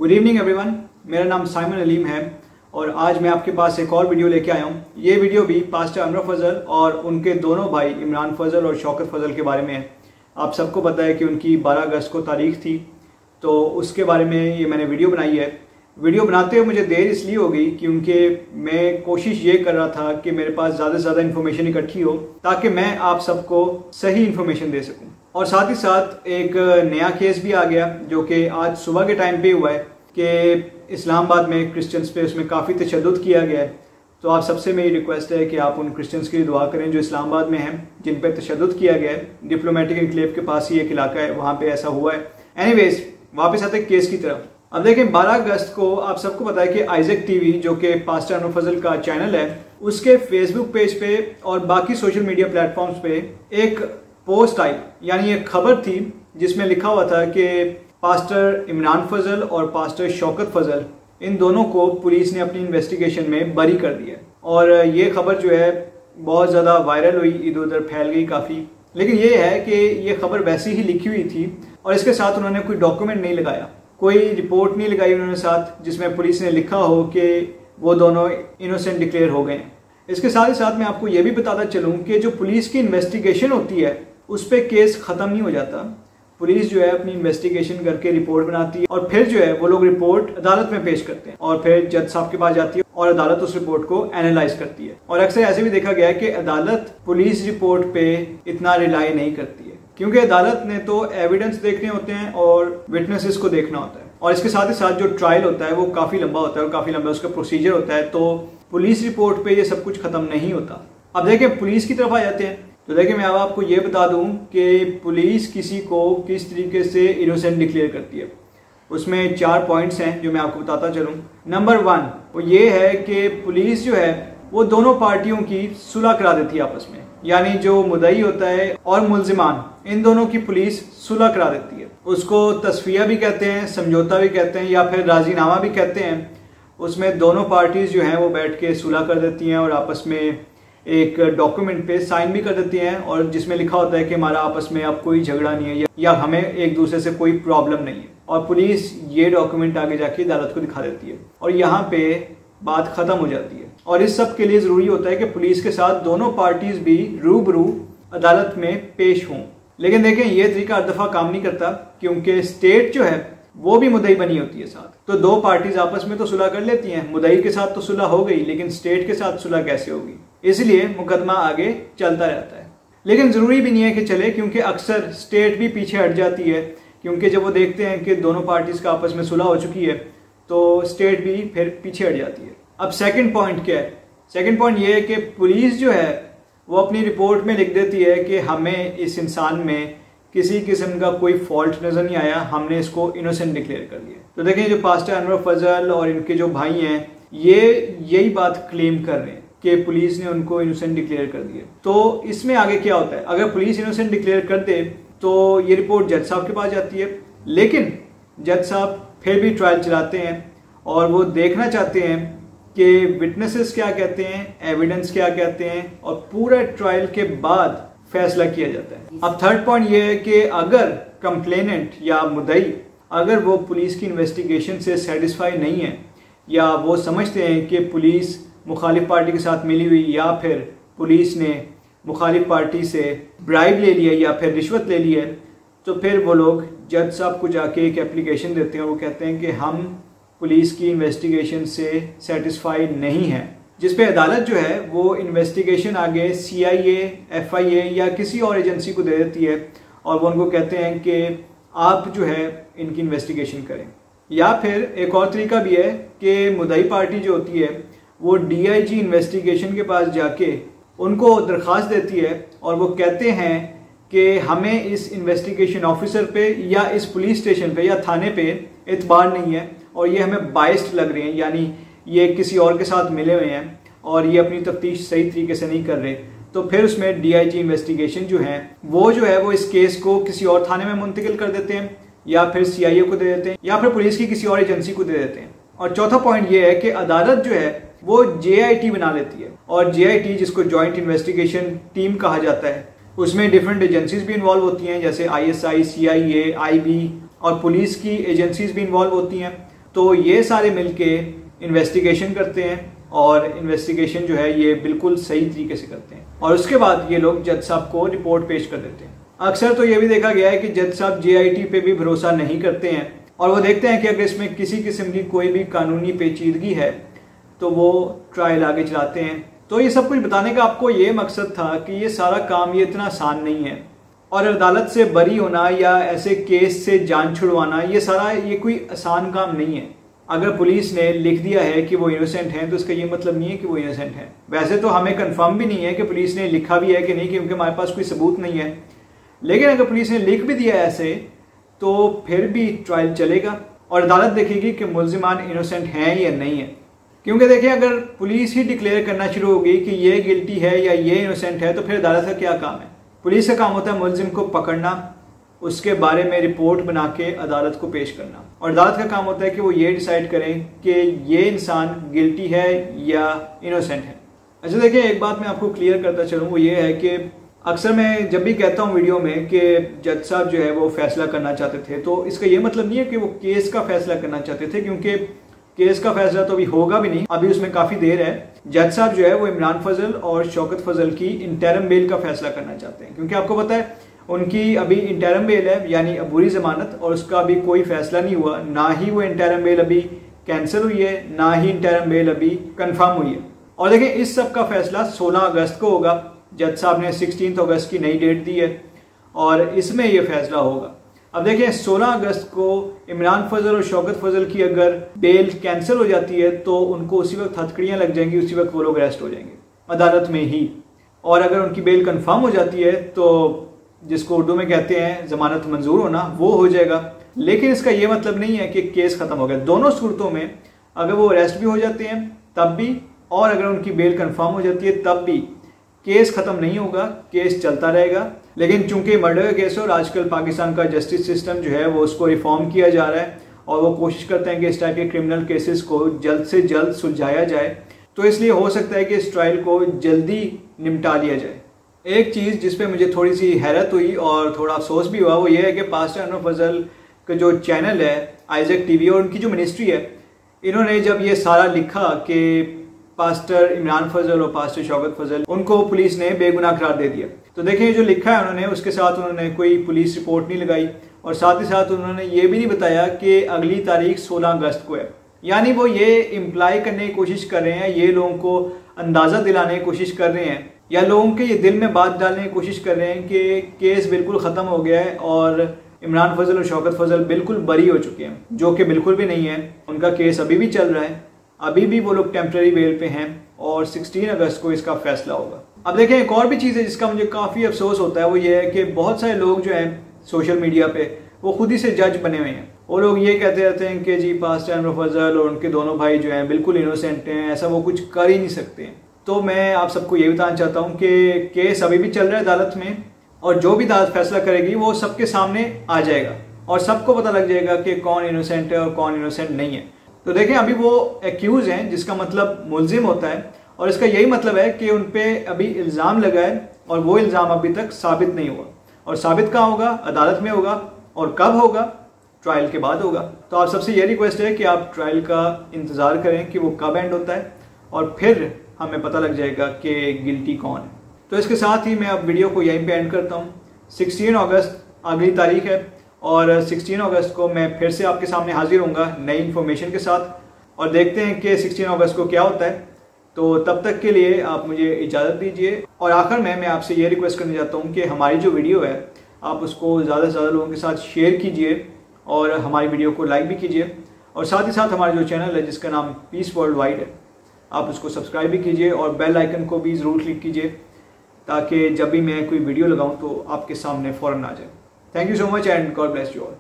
Good evening everyone, मेरा नाम Simon Aleem है और आज मैं आपके पास एक और वीडियो लेके आया हूँ। ये वीडियो भी पास्टर अनवर फजल और उनके दोनों भाई इमरान फजल और शौकत फजल के बारे में है। आप सबको पता है कि उनकी 12 अगस्त को तारीख थी, तो उसके बारे में ये मैंने वीडियो बनाई है। वीडियो बनाते हुए मुझे देर इसलिए हो गई क्योंकि मैं कोशिश ये कर रहा था कि मेरे पास ज़्यादा से ज़्यादा इन्फॉर्मेशन इकट्ठी हो ताकि मैं आप सबको सही इन्फॉर्मेशन दे सकूं। और साथ ही साथ एक नया केस भी आ गया जो कि आज सुबह के टाइम पे हुआ है कि इस्लामाबाद में क्रिश्चियंस पे उसमें काफ़ी तशद्दुद किया गया है। तो आप सबसे मेरी रिक्वेस्ट है कि आप उन क्रिश्चियंस के लिए दुआ करें जो इस्लामाबाद में हैं, जिन पर तशद्दुद किया गया है। डिप्लोमेटिक इनक्लेव के पास ही एक इलाका है, वहाँ पे ऐसा हुआ है। एनीवेज, वापस आते हैं केस की तरफ। अब देखें, 12 अगस्त को आप सबको पता है कि आइजक टीवी जो कि पास्टर अनवर फजल का चैनल है, उसके फेसबुक पेज पे और बाकी सोशल मीडिया प्लेटफॉर्म्स पे एक पोस्ट आई, यानी एक खबर थी जिसमें लिखा हुआ था कि पास्टर इमरान फजल और पास्टर शौकत फजल, इन दोनों को पुलिस ने अपनी इन्वेस्टिगेशन में बरी कर दिया। और ये खबर जो है बहुत ज़्यादा वायरल हुई, इधर उधर फैल गई काफ़ी। लेकिन ये है कि ये खबर वैसी ही लिखी हुई थी और इसके साथ उन्होंने कोई डॉक्यूमेंट नहीं लगाया, कोई रिपोर्ट नहीं लगाई उन्होंने साथ जिसमें पुलिस ने लिखा हो कि वो दोनों इनोसेंट डिक्लेयर हो गए हैं। इसके साथ ही साथ मैं आपको ये भी बताता चलूँ कि जो पुलिस की इन्वेस्टिगेशन होती है उस पर केस ख़त्म नहीं हो जाता। पुलिस जो है अपनी इन्वेस्टिगेशन करके रिपोर्ट बनाती है और फिर जो है वो लोग रिपोर्ट अदालत में पेश करते हैं और फिर जज साहब के पास जाती है और अदालत उस रिपोर्ट को एनालाइज करती है। और अक्सर ऐसे भी देखा गया है कि अदालत पुलिस रिपोर्ट पे इतना रिलाई नहीं करती है क्योंकि अदालत ने तो एविडेंस देखने होते हैं और विटनेसेस को देखना होता है। और इसके साथ ही साथ जो ट्रायल होता है वो काफ़ी लंबा होता है और काफ़ी लंबा उसका प्रोसीजर होता है, तो पुलिस रिपोर्ट पे ये सब कुछ खत्म नहीं होता। अब देखिए पुलिस की तरफ आ जाते हैं। तो देखिए मैं अब आपको ये बता दूं कि पुलिस किसी को किस तरीके से इनोसेंट डिक्लेयर करती है। उसमें 4 पॉइंट्स हैं जो मैं आपको बताता चलूं। नंबर 1 वो ये है कि पुलिस जो है वो दोनों पार्टियों की सुलह करा देती है आपस में, यानी जो मुद्दई होता है और मुल्जिमान, इन दोनों की पुलिस सुलह करा देती है। उसको तस्फिया भी कहते हैं, समझौता भी कहते हैं या फिर राजीनामा भी कहते हैं। उसमें दोनों पार्टीज जो हैं वो बैठ के सुलह कर देती हैं और आपस में एक डॉक्यूमेंट पे साइन भी कर देती हैं और जिसमें लिखा होता है कि हमारा आपस में अब कोई झगड़ा नहीं है या हमें एक दूसरे से कोई प्रॉब्लम नहीं है। और पुलिस ये डॉक्यूमेंट आगे जाके अदालत को दिखा देती है और यहाँ पे बात खत्म हो जाती है। और इस सब के लिए ज़रूरी होता है कि पुलिस के साथ दोनों पार्टीज भी रूबरू अदालत में पेश हों। लेकिन देखें ये तरीका हर दफ़ा काम नहीं करता क्योंकि स्टेट जो है वो भी मुद्दई बनी होती है साथ। तो दो पार्टीज आपस में तो सुलह कर लेती हैं, मुद्दई के साथ तो सुलह हो गई, लेकिन स्टेट के साथ सुलह कैसे होगी? इसलिए मुकदमा आगे चलता रहता है। लेकिन ज़रूरी भी नहीं है कि चले, क्योंकि अक्सर स्टेट भी पीछे हट जाती है क्योंकि जब वो देखते हैं कि दोनों पार्टीज का आपस में सुलह हो चुकी है तो स्टेट भी फिर पीछे हट जाती है। अब सेकंड पॉइंट क्या है? सेकंड पॉइंट ये है कि पुलिस जो है वो अपनी रिपोर्ट में लिख देती है कि हमें इस इंसान में किसी किस्म का कोई फॉल्ट नज़र नहीं आया, हमने इसको इनोसेंट डिक्लेयर कर दिया। तो देखें जो पास्टर अनवर फजल और इनके जो भाई हैं ये यही बात क्लेम कर रहे हैं कि पुलिस ने उनको इनोसेंट डिक्लेयर कर दिया। तो इसमें आगे क्या होता है? अगर पुलिस इनोसेंट डिक्लेयर कर दे तो ये रिपोर्ट जज साहब के पास जाती है, लेकिन जज साहब फिर भी ट्रायल चलाते हैं और वो देखना चाहते हैं कि विटनेसेस क्या कहते हैं, एविडेंस क्या कहते हैं और पूरा ट्रायल के बाद फैसला किया जाता है। अब थर्ड पॉइंट ये है कि अगर कंप्लेनेंट या मुद्दई अगर वो पुलिस की इन्वेस्टिगेशन से सेटिस्फाई नहीं है या वो समझते हैं कि पुलिस मुखालिफ पार्टी के साथ मिली हुई या फिर पुलिस ने मुखालिफ पार्टी से ब्राइब ले लिया या फिर रिश्वत ले ली है, तो फिर वो लोग जज साहब को जाके एक एप्लीकेशन देते हैं और वो कहते हैं कि हम पुलिस की इन्वेस्टिगेशन से सेटिस्फाई नहीं हैं, जिस पे अदालत जो है वो इन्वेस्टिगेशन आगे CIA, FIA या किसी और एजेंसी को दे देती है और वो उनको कहते हैं कि आप जो है इनकी इन्वेस्टिगेशन करें। या फिर एक और तरीका भी है कि मुद्दई पार्टी जो होती है वो DIG इन्वेस्टिगेशन के पास जाके उनको दरख्वास्त देती है और वो कहते हैं कि हमें इस इन्वेस्टिगेशन ऑफिसर पे या इस पुलिस स्टेशन पे या थाने पे एतबार नहीं है और ये हमें बाइस्ड लग रहे हैं, यानी ये किसी और के साथ मिले हुए हैं और ये अपनी तफ्तीश सही तरीके से नहीं कर रहे। तो फिर उसमें DIG इन्वेस्टिगेशन जो है वो इस केस को किसी और थाने में मुंतकिल कर देते हैं या फिर CIA को दे देते हैं या फिर पुलिस की किसी और एजेंसी को दे देते हैं। और चौथा पॉइंट ये है कि अदालत जो है वो JIT बना लेती है और JIT जिसको जॉइंट इन्वेस्टिगेशन टीम कहा जाता है, उसमें डिफरेंट एजेंसीज भी इन्वॉल्व होती हैं जैसे ISI, CIA, IB और पुलिस की एजेंसीज भी इन्वॉल्व होती हैं तो ये सारे मिलके इन्वेस्टिगेशन करते हैं और इन्वेस्टिगेशन जो है ये बिल्कुल सही तरीके से करते हैं और उसके बाद ये लोग जज साहब को रिपोर्ट पेश कर देते हैं। अक्सर तो ये भी देखा गया है कि जज साहब JIT पे भी भरोसा नहीं करते हैं और वो देखते हैं कि अगर इसमें किसी किस्म की कोई भी कानूनी पेचीदगी है तो वो ट्रायल आगे चलाते हैं। तो ये सब कुछ बताने का आपको ये मकसद था कि ये सारा काम ये इतना आसान नहीं है और अदालत से बरी होना या ऐसे केस से जान छुड़वाना ये कोई आसान काम नहीं है। अगर पुलिस ने लिख दिया है कि वो इनोसेंट हैं तो इसका ये मतलब नहीं है कि वो इनोसेंट हैं। वैसे तो हमें कंफर्म भी नहीं है कि पुलिस ने लिखा भी है कि नहीं, क्योंकि हमारे पास कोई सबूत नहीं है। लेकिन अगर पुलिस ने लिख भी दिया ऐसे तो फिर भी ट्रायल चलेगा और अदालत देखेगी कि मुल्जिमान इनोसेंट हैं या नहीं है। क्योंकि देखिए, अगर पुलिस ही डिक्लेयर करना शुरू होगी कि ये गिल्टी है या ये इनोसेंट है तो फिर अदालत का क्या काम है। पुलिस का काम होता है मुल्जिम को पकड़ना, उसके बारे में रिपोर्ट बना के अदालत को पेश करना और अदालत का काम होता है कि वो ये डिसाइड करें कि ये इंसान गिल्टी है या इनोसेंट है। अच्छा देखिए, एक बात मैं आपको क्लियर करता चलूँ, वो ये है कि अक्सर मैं जब भी कहता हूँ वीडियो में कि जज साहब जो है वो फैसला करना चाहते थे, तो इसका ये मतलब नहीं है कि वो केस का फैसला करना चाहते थे, क्योंकि केस का फैसला तो अभी होगा भी नहीं, अभी उसमें काफ़ी देर है। जज साहब जो है वो इमरान फजल और शौकत फजल की इंटरम बेल का फैसला करना चाहते हैं, क्योंकि आपको पता है उनकी अभी इंटरम बेल है यानी अबूरी जमानत और उसका अभी कोई फैसला नहीं हुआ। ना ही वो इंटरम बेल अभी कैंसिल हुई है, ना ही इंटरम बेल अभी कंफर्म हुई है। और देखिए, इस सब का फैसला 16 अगस्त को होगा। जज साहब ने 16 अगस्त की नई डेट दी है और इसमें यह फैसला होगा। अब देखिए, 16 अगस्त को इमरान फजल और शौकत फजल की अगर बेल कैंसिल हो जाती है तो उनको उसी वक्त हथकड़ियाँ लग जाएंगी, उसी वक्त वो लोग अरेस्ट हो जाएंगे अदालत में ही। और अगर उनकी बेल कंफर्म हो जाती है तो जिसको उर्दू में कहते हैं जमानत मंजूर होना, वो हो जाएगा। लेकिन इसका ये मतलब नहीं है कि केस खत्म हो गया। दोनों सूरतों में अगर वो अरेस्ट भी हो जाते हैं तब भी, और अगर उनकी बेल कंफर्म हो जाती है तब भी केस खत्म नहीं होगा, केस चलता रहेगा। लेकिन चूंकि मर्डर का केस है और आजकल पाकिस्तान का जस्टिस सिस्टम जो है वो उसको रिफॉर्म किया जा रहा है और वो कोशिश करते हैं कि इस टाइप के क्रिमिनल केसेस को जल्द से जल्द सुलझाया जाए, तो इसलिए हो सकता है कि इस ट्रायल को जल्दी निपटा लिया जाए। एक चीज़ जिस पे मुझे थोड़ी सी हैरत हुई और थोड़ा अफसोस भी हुआ वो ये है कि पास्टर अनवर फजल का जो चैनल है आइजैक टीवी और उनकी जो मिनिस्ट्री है, इन्होंने जब ये सारा लिखा कि पास्टर इमरान फजल और पास्टर शौकत फजल उनको पुलिस ने बेगुनाह करार दे दिया, तो देखिए जो लिखा है उन्होंने, उसके साथ उन्होंने कोई पुलिस रिपोर्ट नहीं लगाई और साथ ही साथ उन्होंने ये भी नहीं बताया कि अगली तारीख 16 अगस्त को है। यानी वो ये इम्प्लाई करने की कोशिश कर रहे हैं, ये लोगों को अंदाज़ा दिलाने की कोशिश कर रहे हैं या लोगों के ये दिल में बात डालने की कोशिश कर रहे हैं कि केस बिल्कुल ख़त्म हो गया है और इमरान फजल और शौकत फजल बिल्कुल बरी हो चुके हैं, जो कि बिल्कुल भी नहीं है। उनका केस अभी भी चल रहा है, अभी भी वो लोग टेम्प्रेरी बेल पे हैं और 16 अगस्त को इसका फैसला होगा। अब देखें, एक और भी चीज़ है जिसका मुझे काफ़ी अफसोस होता है, वो ये है कि बहुत सारे लोग जो हैं सोशल मीडिया पे वो खुद ही से जज बने हुए हैं। वो लोग ये कहते रहते हैं कि जी पास्टर अनवर फजल और उनके दोनों भाई जो हैं बिल्कुल इनोसेंट हैं, ऐसा वो कुछ कर ही नहीं सकते हैं। तो मैं आप सबको ये बताना चाहता हूँ कि केस अभी भी चल रहा है अदालत में और जो भी अदालत फैसला करेगी वो सबके सामने आ जाएगा और सबको पता लग जाएगा कि कौन इनोसेंट है और कौन इनोसेंट नहीं है। तो देखें, अभी वो एक्यूज हैं जिसका मतलब मुल्जिम होता है और इसका यही मतलब है कि उन पर अभी इल्ज़ाम लगा है और वो इल्ज़ाम अभी तक साबित नहीं हुआ और साबित कहाँ होगा? अदालत में होगा। और कब होगा? ट्रायल के बाद होगा। तो आप सबसे ये रिक्वेस्ट है कि आप ट्रायल का इंतज़ार करें कि वो कब एंड होता है और फिर हमें पता लग जाएगा कि गिल्टी कौन है। तो इसके साथ ही मैं अब वीडियो को यहीं पे एंड करता हूँ। 16 अगस्त अगली तारीख है और 16 अगस्त को मैं फिर से आपके सामने हाजिर होऊंगा नई इन्फॉर्मेशन के साथ और देखते हैं कि 16 अगस्त को क्या होता है। तो तब तक के लिए आप मुझे इजाज़त दीजिए और आखिर में मैं आपसे ये रिक्वेस्ट करना चाहता हूँ कि हमारी जो वीडियो है आप उसको ज़्यादा से ज़्यादा लोगों के साथ शेयर कीजिए और हमारी वीडियो को लाइक भी कीजिए और साथ ही साथ हमारा जो चैनल है जिसका नाम पीस वर्ल्ड वाइड है, आप उसको सब्सक्राइब भी कीजिए और बेल आइकन को भी ज़रूर क्लिक कीजिए ताकि जब भी मैं कोई वीडियो लगाऊं तो आपके सामने फ़ौरन आ जाए। Thank you so much and God bless you all.